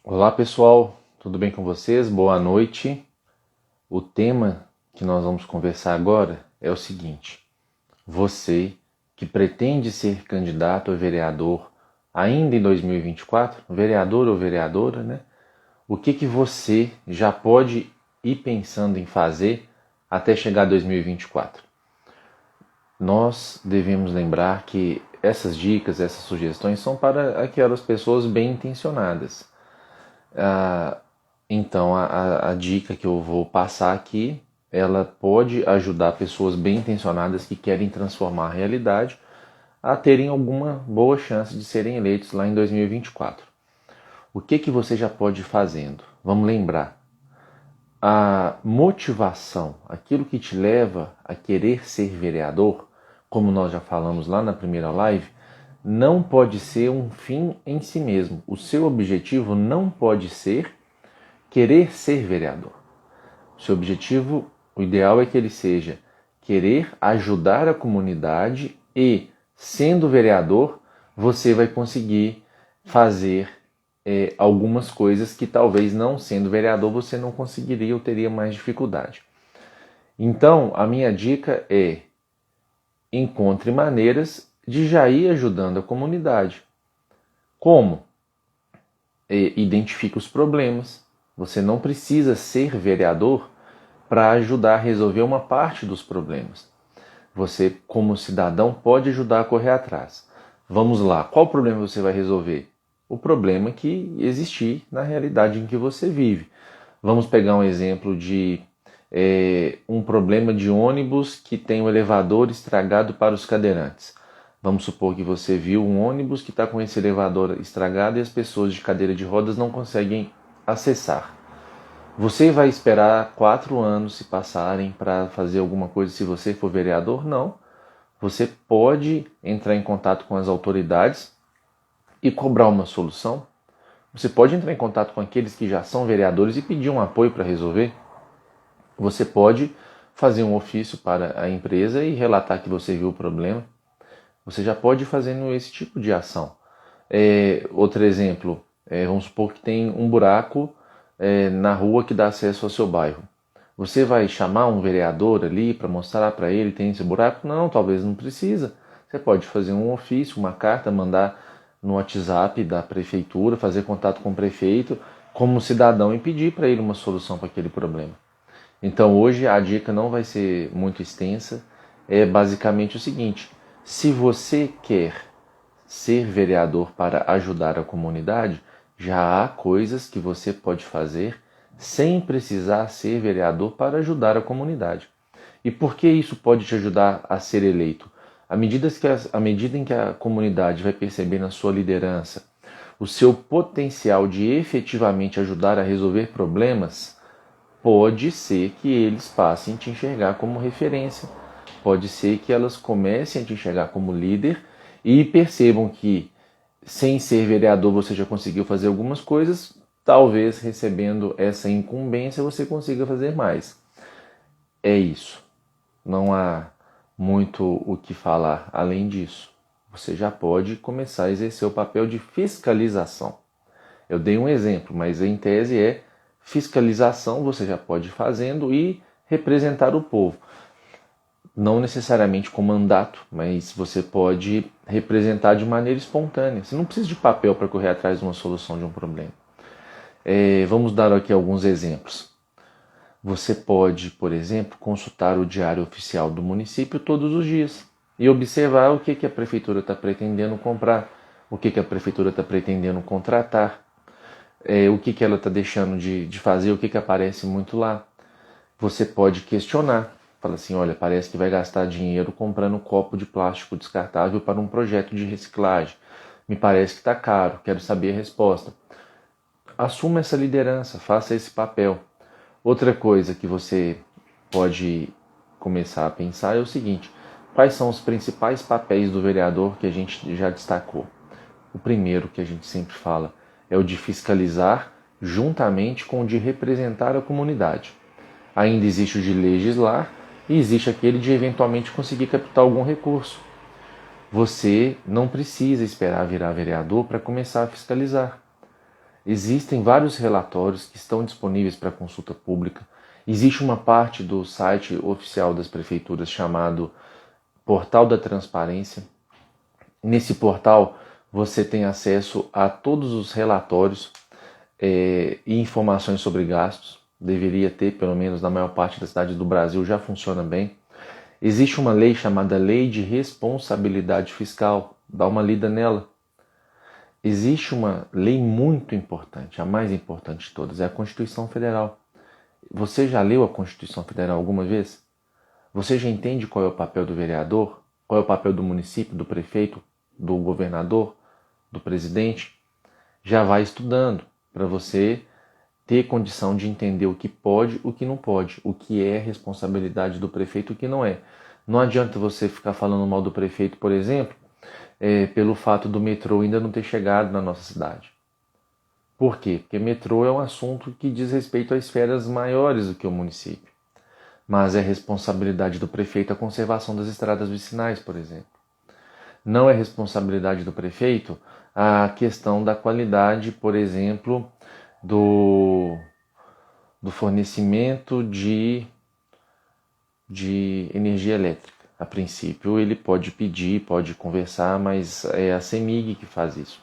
Olá pessoal, tudo bem com vocês? Boa noite. O tema que nós vamos conversar agora é o seguinte: você que pretende ser candidato a vereador ainda em 2024, vereador ou vereadora, né? O que você já pode ir pensando em fazer até chegar a 2024? Nós devemos lembrar que essas dicas, essas sugestões são para aquelas pessoas bem intencionadas. Então, a dica que eu vou passar aqui, ela pode ajudar pessoas bem intencionadas que querem transformar a realidade a terem alguma boa chance de serem eleitos lá em 2024. O que você já pode ir fazendo? Vamos lembrar, a motivação, aquilo que te leva a querer ser vereador, como nós já falamos lá na primeira live, não pode ser um fim em si mesmo. O seu objetivo não pode ser querer ser vereador. O seu objetivo, o ideal é que ele seja querer ajudar a comunidade e, sendo vereador, você vai conseguir fazer algumas coisas que talvez não sendo vereador você não conseguiria ou teria mais dificuldade. Então, a minha dica é: encontre maneiras de já ir ajudando a comunidade. Como? Identifique os problemas. Você não precisa ser vereador para ajudar a resolver uma parte dos problemas. Você, como cidadão, pode ajudar a correr atrás. Vamos lá, qual problema você vai resolver? O problema que existir na realidade em que você vive. Vamos pegar um exemplo de um problema de ônibus que tem um elevador estragado para os cadeirantes. Vamos supor que você viu um ônibus que está com esse elevador estragado e as pessoas de cadeira de rodas não conseguem acessar. Você vai esperar 4 anos se passarem para fazer alguma coisa se você for vereador? Não. Você pode entrar em contato com as autoridades e cobrar uma solução. Você pode entrar em contato com aqueles que já são vereadores e pedir um apoio para resolver. Você pode fazer um ofício para a empresa e relatar que você viu o problema. Você já pode ir fazendo esse tipo de ação. Outro exemplo, vamos supor que tem um buraco na rua que dá acesso ao seu bairro. Você vai chamar um vereador ali para mostrar para ele que tem esse buraco? Não, talvez não precisa. Você pode fazer um ofício, uma carta, mandar no WhatsApp da prefeitura, fazer contato com o prefeito como cidadão e pedir para ele uma solução para aquele problema. Então hoje a dica não vai ser muito extensa, é basicamente o seguinte: se você quer ser vereador para ajudar a comunidade, já há coisas que você pode fazer sem precisar ser vereador para ajudar a comunidade. E por que isso pode te ajudar a ser eleito? À medida em que a comunidade vai perceber na sua liderança o seu potencial de efetivamente ajudar a resolver problemas, pode ser que eles passem a te enxergar como referência. Pode ser que elas comecem a te enxergar como líder e percebam que, sem ser vereador, você já conseguiu fazer algumas coisas. Talvez recebendo essa incumbência você consiga fazer mais. É isso. Não há muito o que falar além disso. Você já pode começar a exercer o papel de fiscalização. Eu dei um exemplo, mas em tese é fiscalização, você já pode ir fazendo e representar o povo. Não necessariamente com mandato, mas você pode representar de maneira espontânea. Você não precisa de papel para correr atrás de uma solução de um problema. Vamos dar aqui alguns exemplos. Você pode, por exemplo, consultar o diário oficial do município todos os dias e observar o que a prefeitura está pretendendo comprar, o que a prefeitura está pretendendo contratar, o que ela está deixando de fazer, o que aparece muito lá. Você pode questionar. Fala assim: olha, parece que vai gastar dinheiro comprando copo de plástico descartável para um projeto de reciclagem. Me parece que está caro, quero saber a resposta. Assuma essa liderança, faça esse papel. Outra coisa que você pode começar a pensar é o seguinte: quais são os principais papéis do vereador que a gente já destacou? O primeiro que a gente sempre fala é o de fiscalizar, juntamente com o de representar a comunidade. Ainda existe o de legislar e existe aquele de eventualmente conseguir captar algum recurso. Você não precisa esperar virar vereador para começar a fiscalizar. Existem vários relatórios que estão disponíveis para consulta pública. Existe uma parte do site oficial das prefeituras chamado Portal da Transparência. Nesse portal você tem acesso a todos os relatórios e informações sobre gastos. Deveria ter, pelo menos na maior parte das cidades do Brasil, já funciona bem. Existe uma lei chamada Lei de Responsabilidade Fiscal. Dá uma lida nela. Existe uma lei muito importante, a mais importante de todas, é a Constituição Federal. Você já leu a Constituição Federal alguma vez? Você já entende qual é o papel do vereador? Qual é o papel do município, do prefeito, do governador, do presidente? Já vai estudando para você ter condição de entender o que pode, o que não pode, o que é responsabilidade do prefeito e o que não é. Não adianta você ficar falando mal do prefeito, por exemplo, pelo fato do metrô ainda não ter chegado na nossa cidade. Por quê? Porque metrô é um assunto que diz respeito a esferas maiores do que o município. Mas é responsabilidade do prefeito a conservação das estradas vicinais, por exemplo. Não é responsabilidade do prefeito a questão da qualidade, por exemplo, do fornecimento de energia elétrica. A princípio ele pode pedir, pode conversar, mas é a CEMIG que faz isso.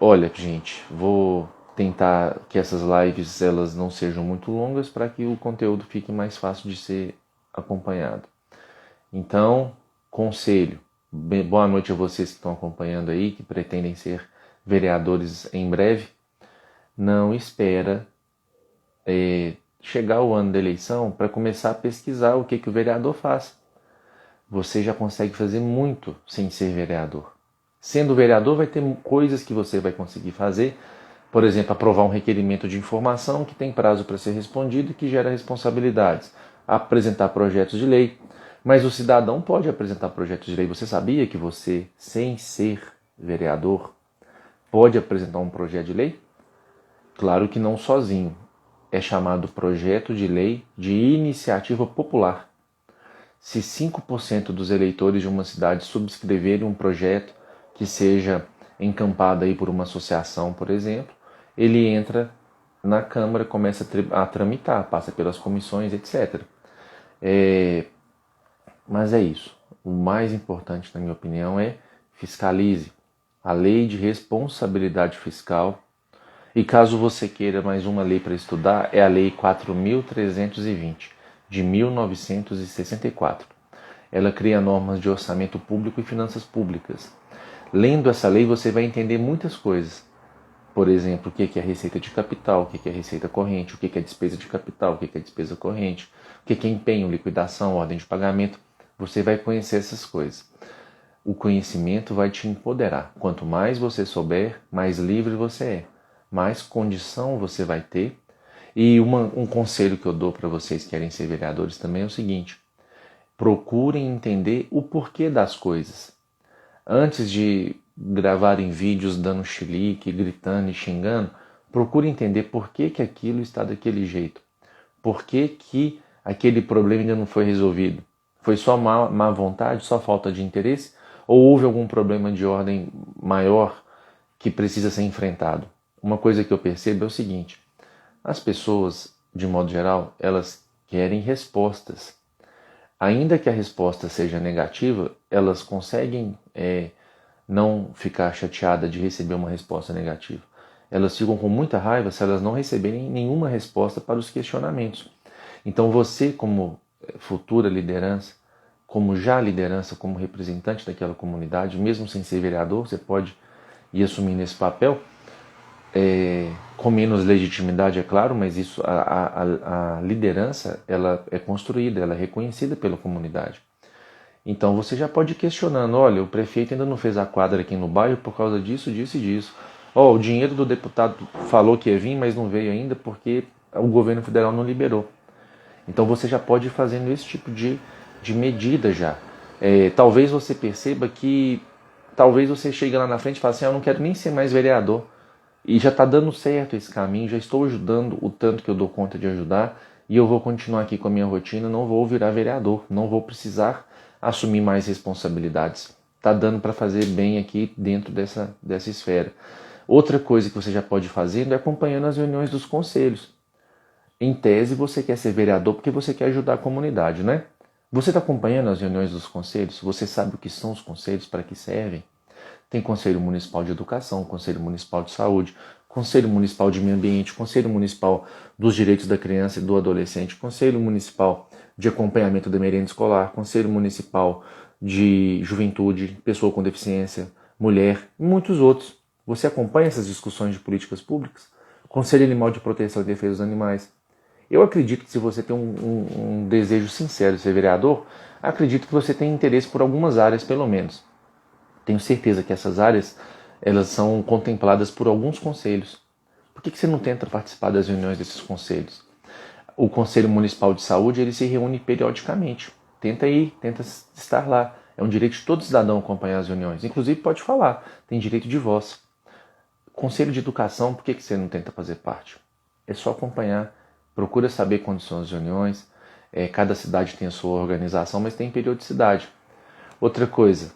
Olha, gente, vou tentar que essas lives elas não sejam muito longas para que o conteúdo fique mais fácil de ser acompanhado. Então, conselho, boa noite a vocês que estão acompanhando aí, que pretendem ser vereadores em breve. Não espera chegar o ano da eleição para começar a pesquisar o que o vereador faz. Você já consegue fazer muito sem ser vereador. Sendo vereador, vai ter coisas que você vai conseguir fazer. Por exemplo, aprovar um requerimento de informação que tem prazo para ser respondido e que gera responsabilidades. Apresentar projetos de lei. Mas o cidadão pode apresentar projetos de lei. Você sabia que você, sem ser vereador, pode apresentar um projeto de lei? Claro que não sozinho. É chamado projeto de lei de iniciativa popular. Se 5% dos eleitores de uma cidade subscreverem um projeto que seja encampado aí por uma associação, por exemplo, ele entra na Câmara, começa a tramitar, passa pelas comissões, etc. Mas é isso. O mais importante, na minha opinião, é fiscalize a lei de responsabilidade fiscal. E caso você queira mais uma lei para estudar, é a Lei 4.320, de 1964. Ela cria normas de orçamento público e finanças públicas. Lendo essa lei, você vai entender muitas coisas. Por exemplo, o que é receita de capital, o que é receita corrente, o que é despesa de capital, o que é despesa corrente, o que é empenho, liquidação, ordem de pagamento. Você vai conhecer essas coisas. O conhecimento vai te empoderar. Quanto mais você souber, mais livre você é. Mais condição você vai ter. E um conselho que eu dou para vocês que querem ser vereadores também é o seguinte: procurem entender o porquê das coisas. Antes de gravarem vídeos dando chilique, gritando e xingando, procurem entender por que aquilo está daquele jeito. Por que aquele problema ainda não foi resolvido. Foi só má vontade, só falta de interesse? Ou houve algum problema de ordem maior que precisa ser enfrentado? Uma coisa que eu percebo é o seguinte: as pessoas, de modo geral, elas querem respostas. Ainda que a resposta seja negativa, elas conseguem não ficar chateadas de receber uma resposta negativa. Elas ficam com muita raiva se elas não receberem nenhuma resposta para os questionamentos. Então você, como futura liderança, como já liderança, como representante daquela comunidade, mesmo sem ser vereador, você pode ir assumindo esse papel, com menos legitimidade, é claro, mas isso, a liderança ela é construída, ela é reconhecida pela comunidade. Então você já pode ir questionando: olha, o prefeito ainda não fez a quadra aqui no bairro por causa disso, disso e disso. O dinheiro do deputado falou que ia vir, mas não veio ainda porque o governo federal não liberou. Então você já pode ir fazendo esse tipo de medida já. Talvez você perceba que, talvez você chegue lá na frente e fale assim: eu não quero nem ser mais vereador. E já está dando certo esse caminho, já estou ajudando o tanto que eu dou conta de ajudar, e eu vou continuar aqui com a minha rotina, não vou virar vereador, não vou precisar assumir mais responsabilidades. Está dando para fazer bem aqui dentro dessa esfera. Outra coisa que você já pode ir fazendo é acompanhando as reuniões dos conselhos. Em tese, você quer ser vereador porque você quer ajudar a comunidade, né? Você está acompanhando as reuniões dos conselhos? Você sabe o que são os conselhos, para que servem? Tem Conselho Municipal de Educação, Conselho Municipal de Saúde, Conselho Municipal de Meio Ambiente, Conselho Municipal dos Direitos da Criança e do Adolescente, Conselho Municipal de Acompanhamento da Merenda Escolar, Conselho Municipal de Juventude, Pessoa com Deficiência, Mulher e muitos outros. Você acompanha essas discussões de políticas públicas? Conselho Animal de Proteção e Defesa dos Animais. Eu acredito que se você tem um desejo sincero de ser vereador, acredito que você tem interesse por algumas áreas, pelo menos. Tenho certeza que essas áreas elas são contempladas por alguns conselhos. Por que você não tenta participar das reuniões desses conselhos? O Conselho Municipal de Saúde ele se reúne periodicamente. Tenta ir, tenta estar lá. É um direito de todo cidadão acompanhar as reuniões. Inclusive pode falar, tem direito de voz. Conselho de Educação, por que você não tenta fazer parte? É só acompanhar. Procura saber quando são as reuniões. Cada cidade tem a sua organização, mas tem periodicidade. Outra coisa,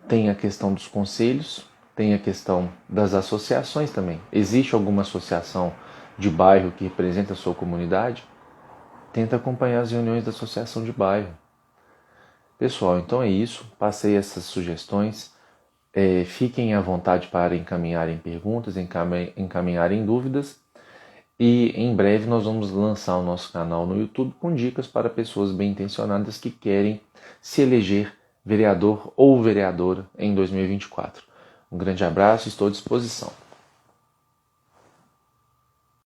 tem a questão dos conselhos, tem a questão das associações também. Existe alguma associação de bairro que representa a sua comunidade? Tenta acompanhar as reuniões da associação de bairro. Pessoal, então é isso. Passei essas sugestões. Fiquem à vontade para encaminharem perguntas, encaminharem dúvidas. E em breve nós vamos lançar o nosso canal no YouTube com dicas para pessoas bem intencionadas que querem se eleger vereador ou vereadora em 2024. Um grande abraço, estou à disposição.